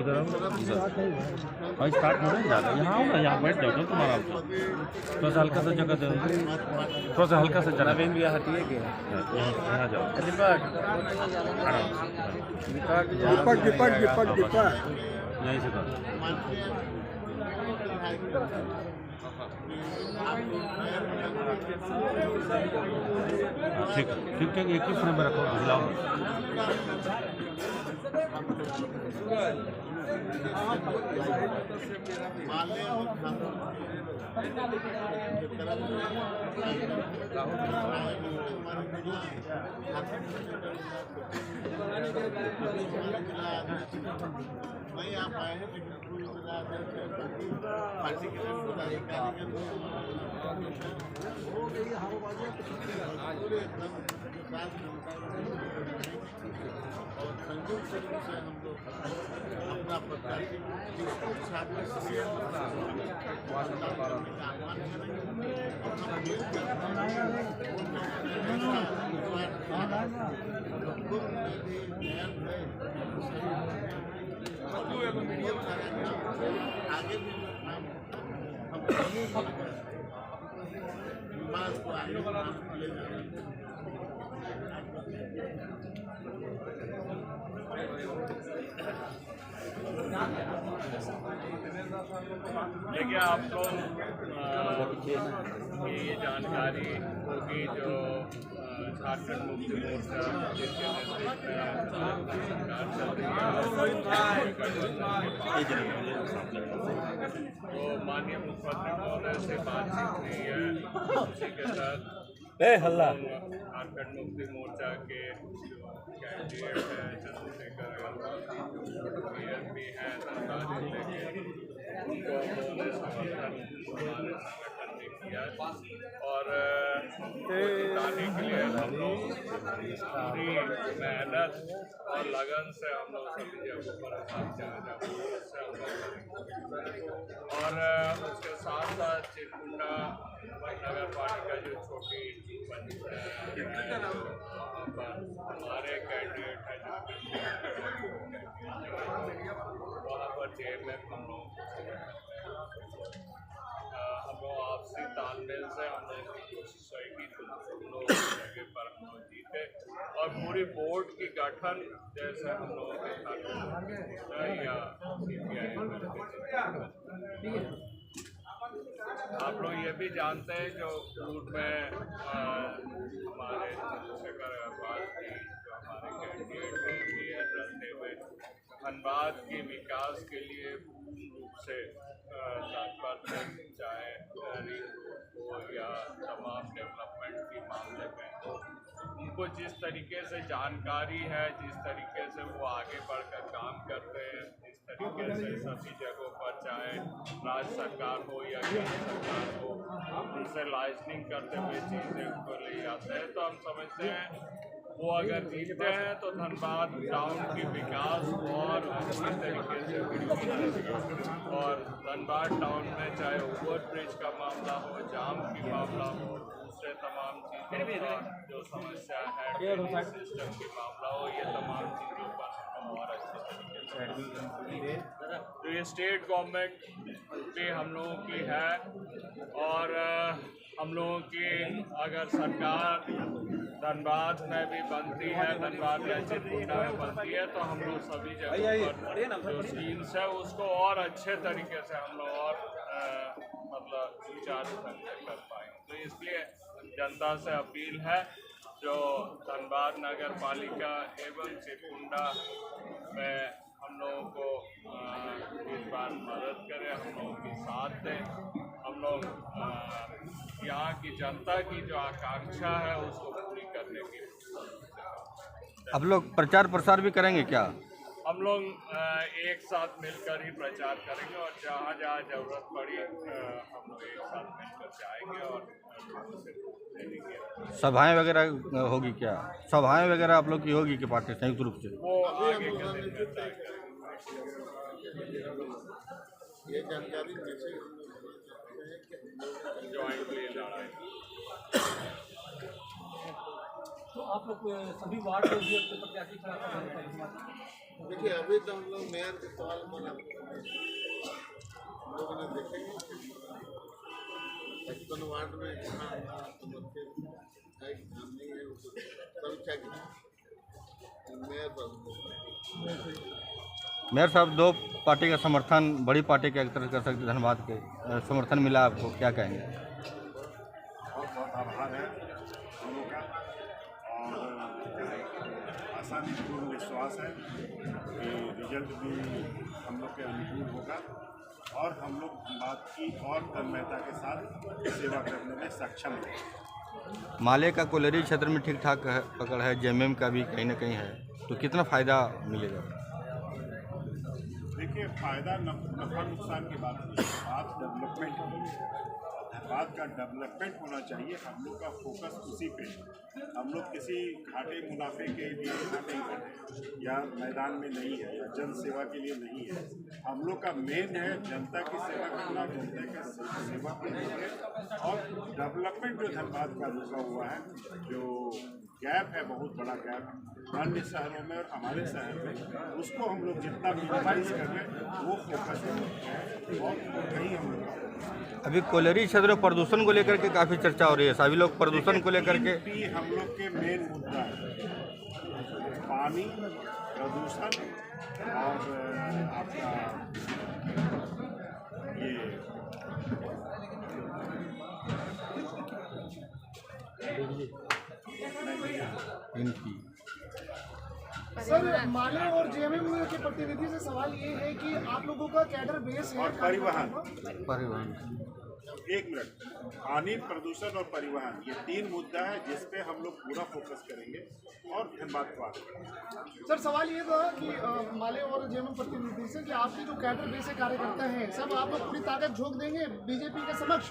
इधर आओ इधर। भाई स्टार्ट हो नहीं ज़्यादा, यहाँ आओ ना, यहाँ बैठ जाओ तुम आराम से। थोड़ा सा हल्का सा जगह दो, थोड़ा सा हल्का सा जगह। नवीन भी हटिए के यहाँ जाओ दीपक आराम से। दीपक यहीं से करो। ठीक ठीक ठीक, एक ही फ्रेम में रखो, हिलाओ। नहीं आ पाए हैं, लेकिन पूरी पार्टी के लोग पदाधिकारी हो गई हवाबाजी पूरे एकदम और संयुक्त तरीके से हम लोग अपना प्रत्याशी जिसको छात्र आगे भी विवाद को आगे ले जाना। देखिए आप लोग की ये जानकारी होगी जो झारखंड मुक्ति मोर्चा जिसके नेतृत्व में सरकार चल रही है, तो माननीय मुख्यमंत्री महोदय से बातचीत हुई है। उसी के साथ झारखंड मुक्ति मोर्चा के जो कैंडिडेट है चंद्रशेखर अग्रवाल भी हैं धनबाद जिले के, उनको उन्होंने समर्थन हमारे संगठन ने किया और जिताने के लिए हम लोग पूरी मेहनत और लगन से हम लोग सभी जगहों पर और उसके साथ साथ चिरकुंडा नगर पालिका जो छोटी हमारे कैंडिडेट है वहाँ पर JMF हम लोग आपसी तालमेल से हम लोग की कोशिश रहेगी तो हम लोग जगह पर हम लोग जीते और पूरी बोर्ड की गठन जैसे हम लोगों के या CPI आप लोग ये भी जानते हैं जो फूड में हमारे चंद्रशेखर अग्रवाल जी जो हमारे कैंडिडेट भी रहते हुए धनबाद के विकास के लिए पूर्ण रूप से तत्पर थे, चाहे हो या तमाम डेवलपमेंट के मामले में उनको जिस तरीके से जानकारी है, जिस तरीके से वो आगे बढ़कर काम करते हैं, जिस तरीके से सभी जगहों पर चाहे राज्य सरकार हो या केंद्र सरकार हो उनसे लाइजनिंग करते हुए चीज़ें को ले जाते हैं, तो हम समझते हैं वो अगर जीतते हैं तो धनबाद टाउन की विकास और अच्छी तरीके से हुई और धनबाद टाउन में चाहे ओवर ब्रिज का मामला हो, जाम की मामला हो, दूसरे तमाम चीज़ों का जो समस्या है सिस्टम की मामला हो, ये तमाम चीज़ों पर और अच्छे तरीके से तो ये स्टेट गवर्नमेंट भी हम लोगों की है और हम लोगों की अगर सरकार धनबाद में भी बनती है, धनबाद या चिरकुंडा में बनती है, तो हम लोग सभी जगहों पर जो स्कीम्स है उसको और अच्छे तरीके से हम लोग और मतलब सुचारू ढंग से कर पाएंगे। तो इसलिए जनता से अपील है जो धनबाद नगर पालिका एवं चिरकुंडा में हम लोगों को इस बार मदद करें, हम लोगों की साथ दें, हम लोग यहाँ की जनता की जो आकांक्षा है उसको पूरी करने की। आप लोग प्रचार प्रसार भी करेंगे क्या? हम लोग एक साथ मिलकर ही प्रचार करेंगे और जहाँ जहाँ जरूरत पड़ी हम लोग एक साथ मिलकर जाएंगे और सभाएं वगैरह होगी क्या? सभाएं वगैरह आप लोग की होगी कि पार्टी संयुक्त रूप से? वो आगे के दिन में तय ये जानकारी जैसे ज्वाइंटली लड़ाई तो आप लोग सभी वार्ड में भी अपने प्रत्याशी खड़ा कर रहे हैं। देखिए अभी तो हम लोग मेयर के सवाल पर हम लोगों ने देखेंगे 55 वार्ड में जहाँ समस्या ध्यान नहीं है उसको समीक्षा की मेयर साहब, दो पार्टी का समर्थन बड़ी पार्टी के एक तरह कर सकते, धन्यवाद के समर्थन मिला आपको, क्या कहेंगे? बहुत बहुत आभार है दोनों का और आसानी पूर्ण विश्वास है कि रिजल्ट भी हम लोग के अनुकूल होगा और हम लोग बात की और तन्मयता के साथ सेवा करने में सक्षम हैं। माले का कोलेरी क्षेत्र में ठीक ठाक पकड़ है, जेएमएम का भी कहीं ना कहीं है, तो कितना फ़ायदा मिलेगा? देखिए, फ़ायदा नफा नुकसान की बात नहीं, बात डेवलपमेंट की है। धनबाद का डेवलपमेंट होना चाहिए। हम लोग का फोकस उसी पे है। हम लोग किसी घाटे मुनाफे के लिए यहाँ नहीं बैठे या मैदान में नहीं है या जन सेवा के लिए नहीं है। हम लोग का मेन है जनता की सेवा करना, जनता की सेवा करना है और डेवलपमेंट जो धनबाद का रुका हुआ है, जो गैप है, बहुत बड़ा गैप अन्य शहरों में और हमारे शहर में, उसको हम लोग जितना मिनिमाइज कर रहे हैं वो फोकस है और कहीं हम लोग अभी कोलेरी क्षेत्र में प्रदूषण को लेकर के काफ़ी चर्चा हो रही है, सभी लोग प्रदूषण को लेकर के हम लोग के मेन मुद्दा है पानी, प्रदूषण और आपका ये इनकी सर, माले और जेएमएम के प्रतिनिधि से सवाल ये है कि आप लोगों का कैडर बेस है और परिवहन। परिवहन एक मिनट, पानी, प्रदूषण और परिवहन, ये तीन मुद्दा है जिस पे हम लोग पूरा फोकस करेंगे और धनबाद को आगे। सर, सवाल ये था कि माले और जेएमएम प्रतिनिधि से कि आपके जो कैडर बेस से कार्यकर्ता हैं सब आप लोग पूरी ताकत झोंक देंगे बीजेपी के समक्ष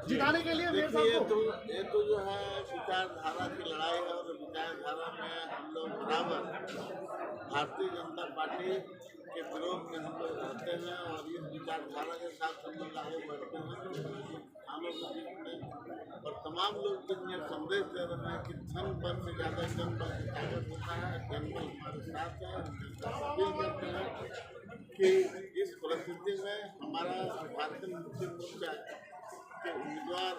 जिताने के लिए? ये तो जो है विचारधारा की लड़ाई है और विचारधारा में हम लोग बराबर भारतीय जनता पार्टी के विरोध में हम लोग रहते हैं और इस विचारधारा के साथ हम लोग आगे बढ़ते हैं। हम लोग और तमाम लोग जिनमें संदेश दे रहे हैं कि धन बल से ज़्यादा जन बल की ताकत होता है, जन बल हमारे साथ है। अपील करते हैं कि इस परिस्थिति में हमारा भारतीय मुक्ति मोर्चा के उम्मीदवार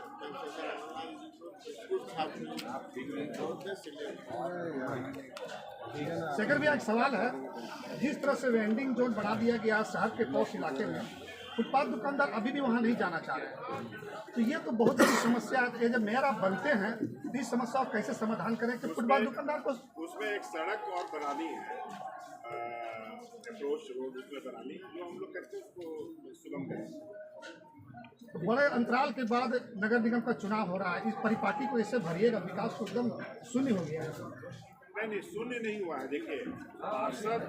शेखर भैया, एक सवाल है, जिस तरह से वेंडिंग जोन बना दिया गया शहर के पॉश इलाके में, फुटपाथ दुकानदार अभी भी वहाँ नहीं जाना चाह रहे हैं, तो ये तो बहुत बड़ी समस्या है। जब मेयर आप बनते हैं तो इस समस्या को कैसे समाधान करें कि फुटपाथ दुकानदार को? उसमें एक सड़क और बनानी है, अप्रोच रोड उसमें बनानी है, जो हम लोग करके उसको सुगम करेंगे। बड़े अंतराल के बाद नगर निगम का चुनाव हो रहा है, इस परिपाटी को ऐसे भरिएगा, विकास को एकदम शून्य हो गया है। नहीं, शून्य नहीं हुआ है। देखिए, पार्षद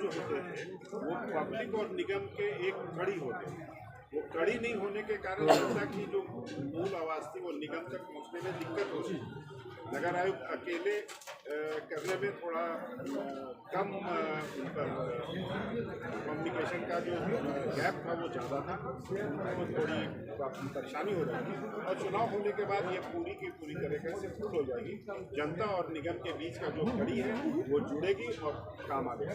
जो होते हैं वो पब्लिक और निगम के एक कड़ी होते हैं। वो कड़ी नहीं होने के कारण जनता की जो मूल आवाज़ थी वो निगम तक पहुँचने में दिक्कत हो रही है। नगर आयुक्त अकेले करने में थोड़ा कम कम्युनिकेशन का जो गैप था वो ज़्यादा था, वो थोड़ी परेशानी हो रही थी। और चुनाव होने के बाद ये पूरी की पूरी तरीके से फुल हो जाएगी। जनता और निगम के बीच का जो कड़ी है वो जुड़ेगी और काम आगे।